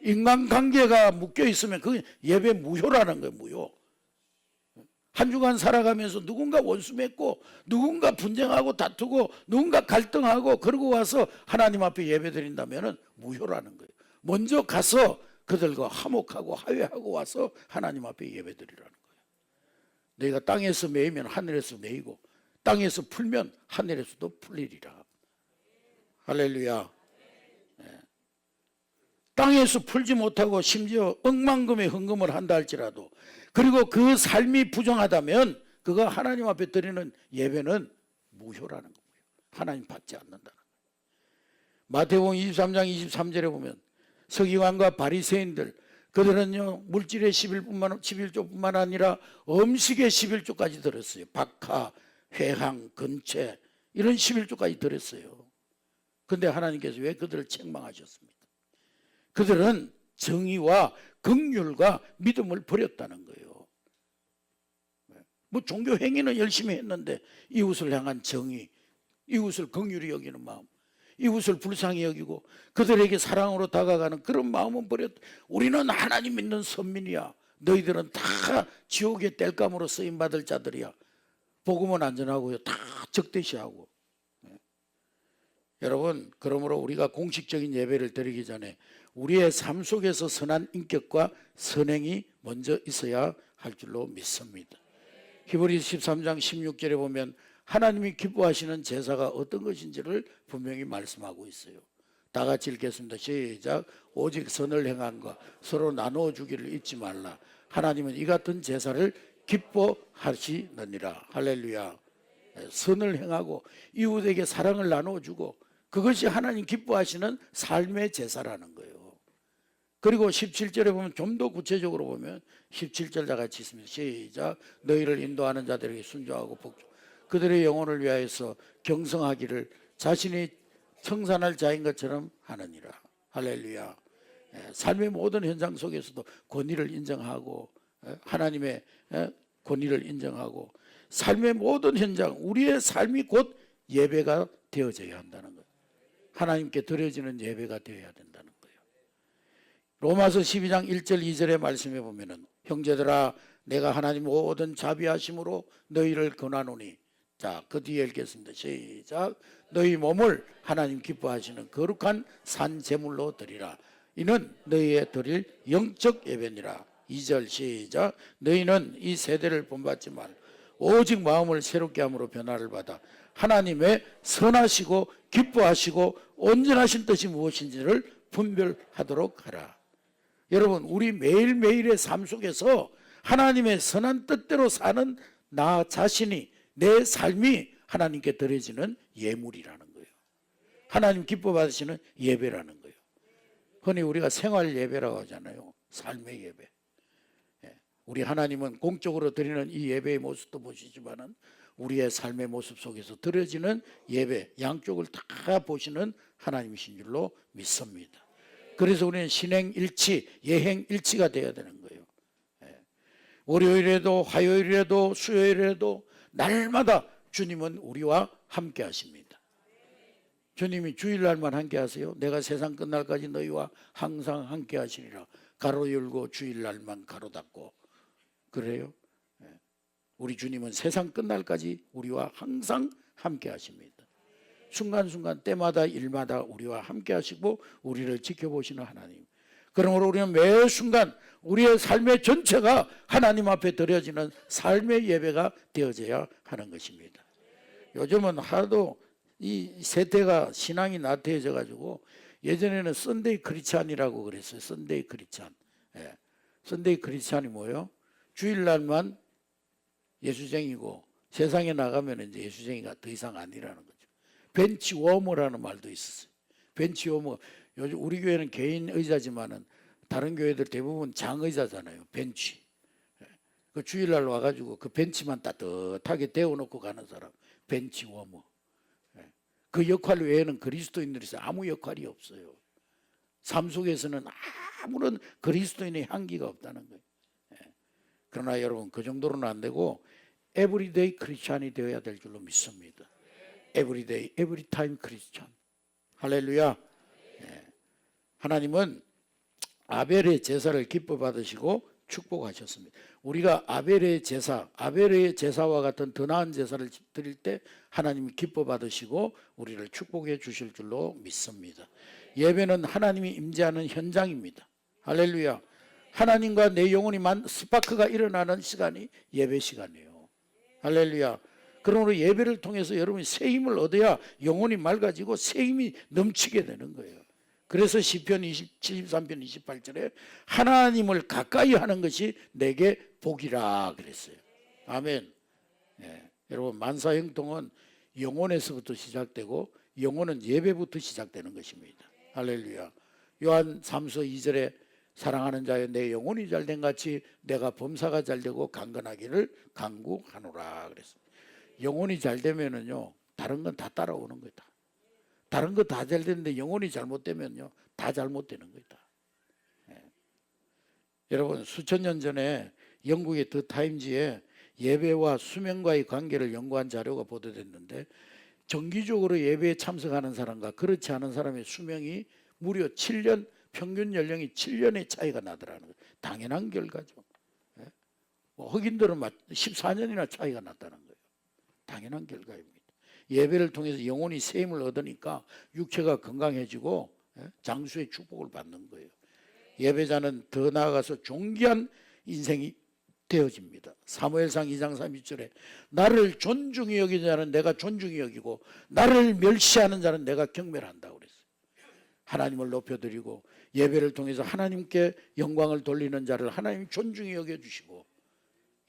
인간관계가 묶여 있으면 그 예배 무효라는 거예요. 무효. 한 주간 살아가면서 누군가 원수 맺고 누군가 분쟁하고 다투고 누군가 갈등하고 그러고 와서 하나님 앞에 예배 드린다면 무효라는 거예요. 먼저 가서 그들과 화목하고 화해하고 와서 하나님 앞에 예배 드리라는 거예요. 내가 땅에서 매이면 하늘에서 매이고 땅에서 풀면 하늘에서도 풀리리라. 할렐루야. 땅에서 풀지 못하고 심지어 억만금의 헌금을 한다 할지라도, 그리고 그 삶이 부정하다면 그가 하나님 앞에 드리는 예배는 무효라는 거예요. 하나님 받지 않는다는 거예요. 마태복음 23장 23절에 보면 서기관과 바리새인들, 그들은요 물질의 11조뿐만 아니라 음식의 11조까지 들었어요. 박하, 회항, 근체 이런 11조까지 들었어요. 그런데 하나님께서 왜 그들을 책망하셨습니까? 그들은 정의와 긍휼과 믿음을 버렸다는 거예요. 뭐 종교 행위는 열심히 했는데 이웃을 향한 정의, 이웃을 긍휼히 여기는 마음, 이웃을 불쌍히 여기고 그들에게 사랑으로 다가가는 그런 마음은 버렸다. 우리는 하나님 믿는 선민이야. 너희들은 다 지옥의 땔감으로 쓰임받을 자들이야. 복음은 안전하고요, 다 적대시하고. 여러분, 그러므로 우리가 공식적인 예배를 드리기 전에 우리의 삶 속에서 선한 인격과 선행이 먼저 있어야 할 줄로 믿습니다. 히브리서 13장 16절에 보면 하나님이 기뻐하시는 제사가 어떤 것인지를 분명히 말씀하고 있어요. 다 같이 읽겠습니다. 시작. 오직 선을 행한 것 서로 나누어 주기를 잊지 말라. 하나님은 이 같은 제사를 기뻐하시느니라. 할렐루야. 선을 행하고 이웃에게 사랑을 나눠주고 그것이 하나님 기뻐하시는 삶의 제사라는 거예요. 그리고 17절에 보면 좀 더 구체적으로 보면 17절 다 같이 있습니다. 시작. 너희를 인도하는 자들에게 순종하고 복종 그들의 영혼을 위하여서 경성하기를 자신이 청산할 자인 것처럼 하느니라. 할렐루야. 삶의 모든 현장 속에서도 권위를 인정하고 하나님의 권위를 인정하고 삶의 모든 현장 우리의 삶이 곧 예배가 되어져야 한다는 거예요. 하나님께 드려지는 예배가 되어야 된다는 거예요. 로마서 12장 1절 2절의 말씀에 보면은 형제들아 내가 하나님 모든 자비하심으로 너희를 권하노니 자, 그 뒤에 읽겠습니다. 시작. 너희 몸을 하나님 기뻐하시는 거룩한 산 제물로 드리라. 이는 너희의 드릴 영적 예배니라. 2절 시작. 너희는 이 세대를 본받지 말 오직 마음을 새롭게 함으로 변화를 받아 하나님의 선하시고 기뻐하시고 온전하신 뜻이 무엇인지를 분별하도록 하라. 여러분 우리 매일매일의 삶 속에서 하나님의 선한 뜻대로 사는 나 자신이 내 삶이 하나님께 드려지는 예물이라는 거예요. 하나님 기뻐 받으시는 예배라는 거예요. 흔히 우리가 생활 예배라고 하잖아요. 삶의 예배. 우리 하나님은 공적으로 드리는 이 예배의 모습도 보시지만은 우리의 삶의 모습 속에서 드려지는 예배 양쪽을 다 보시는 하나님이신 줄로 믿습니다. 그래서 우리는 신행일치, 예행일치가 되어야 되는 거예요. 월요일에도 화요일에도 수요일에도 날마다 주님은 우리와 함께 하십니다. 주님이 주일날만 함께 하세요. 내가 세상 끝날까지 너희와 항상 함께 하시리라. 가로 열고 주일날만 가로 닫고 그래요. 우리 주님은 세상 끝날까지 우리와 항상 함께 하십니다. 순간순간 때마다 일마다 우리와 함께 하시고 우리를 지켜보시는 하나님. 그러므로 우리는 매 순간 우리의 삶의 전체가 하나님 앞에 드려지는 삶의 예배가 되어져야 하는 것입니다. 요즘은 하도 이 세대가 신앙이 나태해져 가지고 예전에는 썬데이 크리스찬이라고 그랬어요. 썬데이 크리스찬. 썬데이 크리스찬이 뭐예요? 주일날만 예수쟁이고 세상에 나가면 이제 예수쟁이가 더 이상 아니라는 거죠. 벤치 워머라는 말도 있었어요. 벤치 워머. 요즘 우리 교회는 개인 의자지만은 다른 교회들 대부분 장의자잖아요. 벤치. 그 주일날 와가지고 그 벤치만 따뜻하게 데워놓고 가는 사람. 벤치 워머. 그 역할 외에는 그리스도인들에서 아무 역할이 없어요. 삶 속에서는 아무런 그리스도인의 향기가 없다는 거예요. 그러나 여러분 그 정도로는 안 되고 에브리데이 크리스찬이 되어야 될 줄로 믿습니다. 에브리데이, 에브리타임 크리스찬. 할렐루야. 하나님은 아벨의 제사를 기뻐 받으시고 축복하셨습니다. 우리가 아벨의 제사와 같은 더 나은 제사를 드릴 때 하나님이 기뻐 받으시고 우리를 축복해 주실 줄로 믿습니다. 예배는 하나님이 임재하는 현장입니다. 할렐루야. 하나님과 내 영혼이 스파크가 일어나는 시간이 예배 시간이에요. 할렐루야. 그러므로 예배를 통해서 여러분이 새 힘을 얻어야 영혼이 맑아지고 새 힘이 넘치게 되는 거예요. 그래서 시편 73편 28절에 하나님을 가까이 하는 것이 내게 복이라 그랬어요. 아멘. 여러분 만사형통은 영혼에서부터 시작되고 영혼은 예배부터 시작되는 것입니다. 할렐루야. 요한 3서 2절에 사랑하는 자여 내 영혼이 잘된 같이 내가 범사가 잘되고 강건하기를 간구하노라 그랬습니다. 영혼이 잘되면은요 다른 건 다 따라오는 거다. 다른 거 다 잘되는데 영혼이 잘못되면요 다 잘못되는 거다. 여러분 수천 년 전에 영국의 더 타임즈에 예배와 수면과의 관계를 연구한 자료가 보도됐는데 정기적으로 예배에 참석하는 사람과 그렇지 않은 사람의 수명이 무려 7년 평균 연령이 7년의 차이가 나더라는 거예요. 당연한 결과죠. 흑인들은 14년이나 차이가 났다는 거예요. 당연한 결과입니다. 예배를 통해서 영혼이 새 힘을 얻으니까 육체가 건강해지고 장수의 축복을 받는 거예요. 예배자는 더 나아가서 존귀한 인생이 되어집니다. 사무엘상 2장 31절에 나를 존중히 여기는 자는 내가 존중히 여기고 나를 멸시하는 자는 내가 경멸한다고 그랬어요. 하나님을 높여드리고 예배를 통해서 하나님께 영광을 돌리는 자를 하나님 존중히 여겨주시고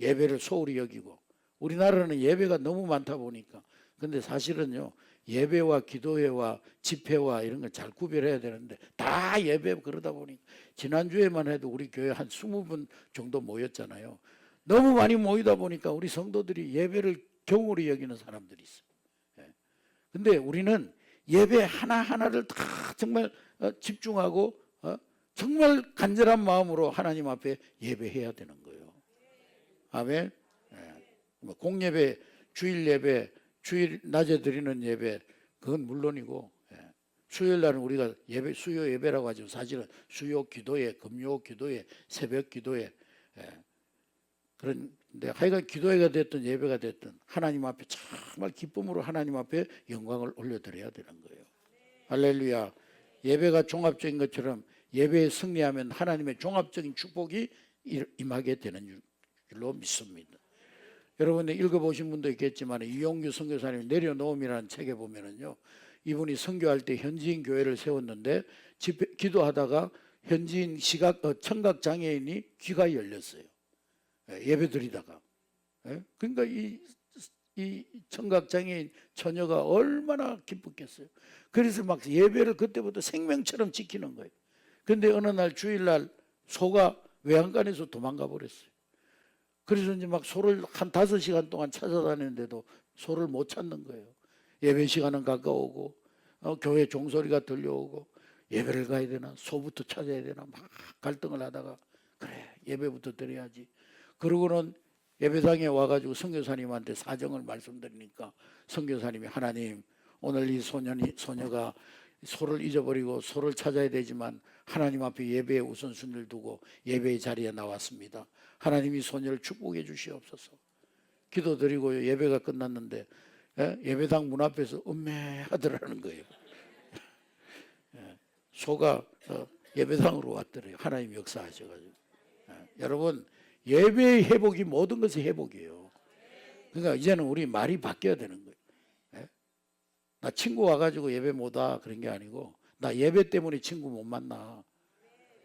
예배를 소홀히 여기고 우리나라는 예배가 너무 많다 보니까 근데 사실은요 예배와 기도회와 집회와 이런 걸 잘 구별해야 되는데 다 예배 그러다 보니까 지난주에만 해도 우리 교회 한 20분 정도 모였잖아요. 너무 많이 모이다 보니까 우리 성도들이 예배를 경홀히 여기는 사람들이 있어요. 근데 우리는 예배 하나하나를 다 정말 집중하고 정말 간절한 마음으로 하나님 앞에 예배해야 되는 거예요. 아멘. 공예배, 주일 예배, 주일 낮에 드리는 예배 그건 물론이고 수요일 날은 우리가 예배 수요 예배라고 하죠. 사실은 수요 기도회, 금요 기도회, 새벽 기도회 그런데 하여간 기도회가 됐든 예배가 됐든 하나님 앞에 정말 기쁨으로 하나님 앞에 영광을 올려드려야 되는 거예요. 할렐루야. 예배가 종합적인 것처럼 예배에 승리하면 하나님의 종합적인 축복이 임하게 되는 줄로 믿습니다. 여러분 읽어보신 분도 있겠지만 이용규 선교사님 내려놓음이라는 책에 보면은요 이분이 선교할 때 현지인 교회를 세웠는데 기도하다가 현지인 청각 장애인이 귀가 열렸어요. 예배 드리다가 그러니까 이 청각 장애인 처녀가 얼마나 기뻤겠어요. 그래서 막 예배를 그때부터 생명처럼 지키는 거예요. 근데 어느 날 주일날 소가 외양간에서 도망가 버렸어요. 그래서 이제 막 소를 한 5시간 동안 찾아다니는데도 소를 못 찾는 거예요. 예배 시간은 가까우고 교회 종소리가 들려오고 예배를 가야 되나 소부터 찾아야 되나 막 갈등을 하다가 그래 예배부터 드려야지. 그러고는 예배당에 와가지고 선교사님한테 사정을 말씀드리니까 선교사님이 하나님 오늘 이 소녀가 소를 잊어버리고 소를 찾아야 되지만 하나님 앞에 예배의 우선순위를 두고 예배의 자리에 나왔습니다. 하나님이 소녀를 축복해 주시옵소서. 기도드리고 예배가 끝났는데 예배당 문 앞에서 음매하더라는 거예요. 소가 예배당으로 왔더래요. 하나님 역사하셔가지고. 여러분 예배의 회복이 모든 것의 회복이에요. 그러니까 이제는 우리 말이 바뀌어야 되는 거예요. 나 친구 와가지고 예배 못 와 그런 게 아니고 나 예배 때문에 친구 못 만나.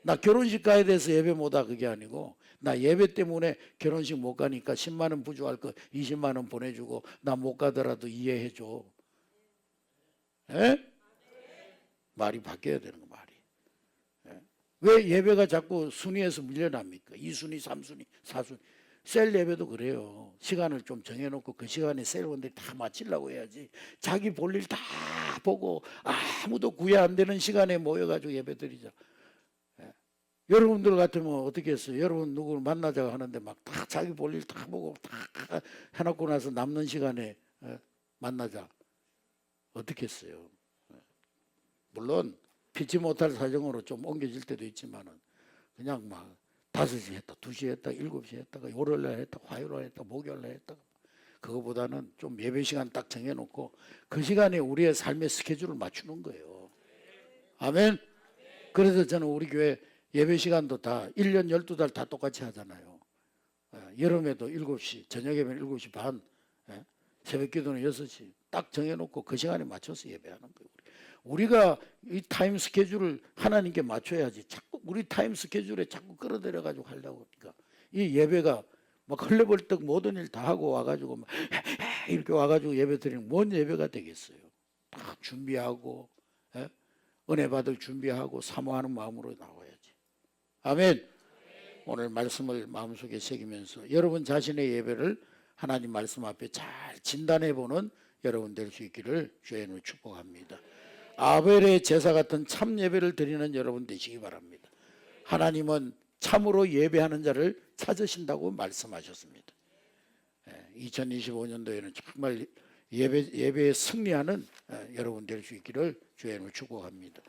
나 결혼식 가야 돼서 예배 못 와 그게 아니고 나 예배 때문에 결혼식 못 가니까 10만 원 부족할 거 20만 원 보내주고 나 못 가더라도 이해해줘. 말이 바뀌어야 되는 거 말이. 왜 예배가 자꾸 순위에서 밀려납니까? 2순위, 3순위, 4순위. 셀 예배도 그래요. 시간을 좀 정해놓고 그 시간에 셀원들이 다 마치려고 해야지. 자기 볼일 다 보고 아무도 구애 안 되는 시간에 모여가지고 예배 드리자. 여러분들 같으면 어떻게 했어요? 여러분 누구를 만나자고 하는데 막 다 자기 볼일 다 보고 다 해놓고 나서 남는 시간에 만나자. 어떻게 했어요? 물론 피치 못할 사정으로 좀 옮겨질 때도 있지만은 그냥 막 5시 했다, 2시 했다, 7시 했다가 월요일날 했다, 화요일날 했다, 목요일날 했다. 그거보다는 좀 예배 시간 딱 정해놓고 그 시간에 우리의 삶의 스케줄을 맞추는 거예요. 아멘. 그래서 저는 우리 교회 예배 시간도 다 1년 12달 다 똑같이 하잖아요. 여름에도 7시, 저녁에는 7시 반, 새벽 기도는 6시 딱 정해놓고 그 시간에 맞춰서 예배하는 거예요. 우리가 이 타임 스케줄을 하나님께 맞춰야지 자꾸 우리 타임 스케줄에 자꾸 끌어들여 가지고 하려고 하니까 이 예배가 막 헐레벌떡 모든 일 다 하고 와가지고 막 이렇게 와가지고 예배 드리는 뭔 예배가 되겠어요. 다 준비하고 은혜 받을 준비하고 사모하는 마음으로 나와야지. 아멘. 오늘 말씀을 마음속에 새기면서 여러분 자신의 예배를 하나님 말씀 앞에 잘 진단해보는 여러분 될 수 있기를 주의 이름으로 축복합니다. 아벨의 제사 같은 참 예배를 드리는 여러분 되시기 바랍니다. 하나님은 참으로 예배하는 자를 찾으신다고 말씀하셨습니다. 2025년도에는 정말 예배에 승리하는 여러분 될 수 있기를 주의 이름으로 축복합니다.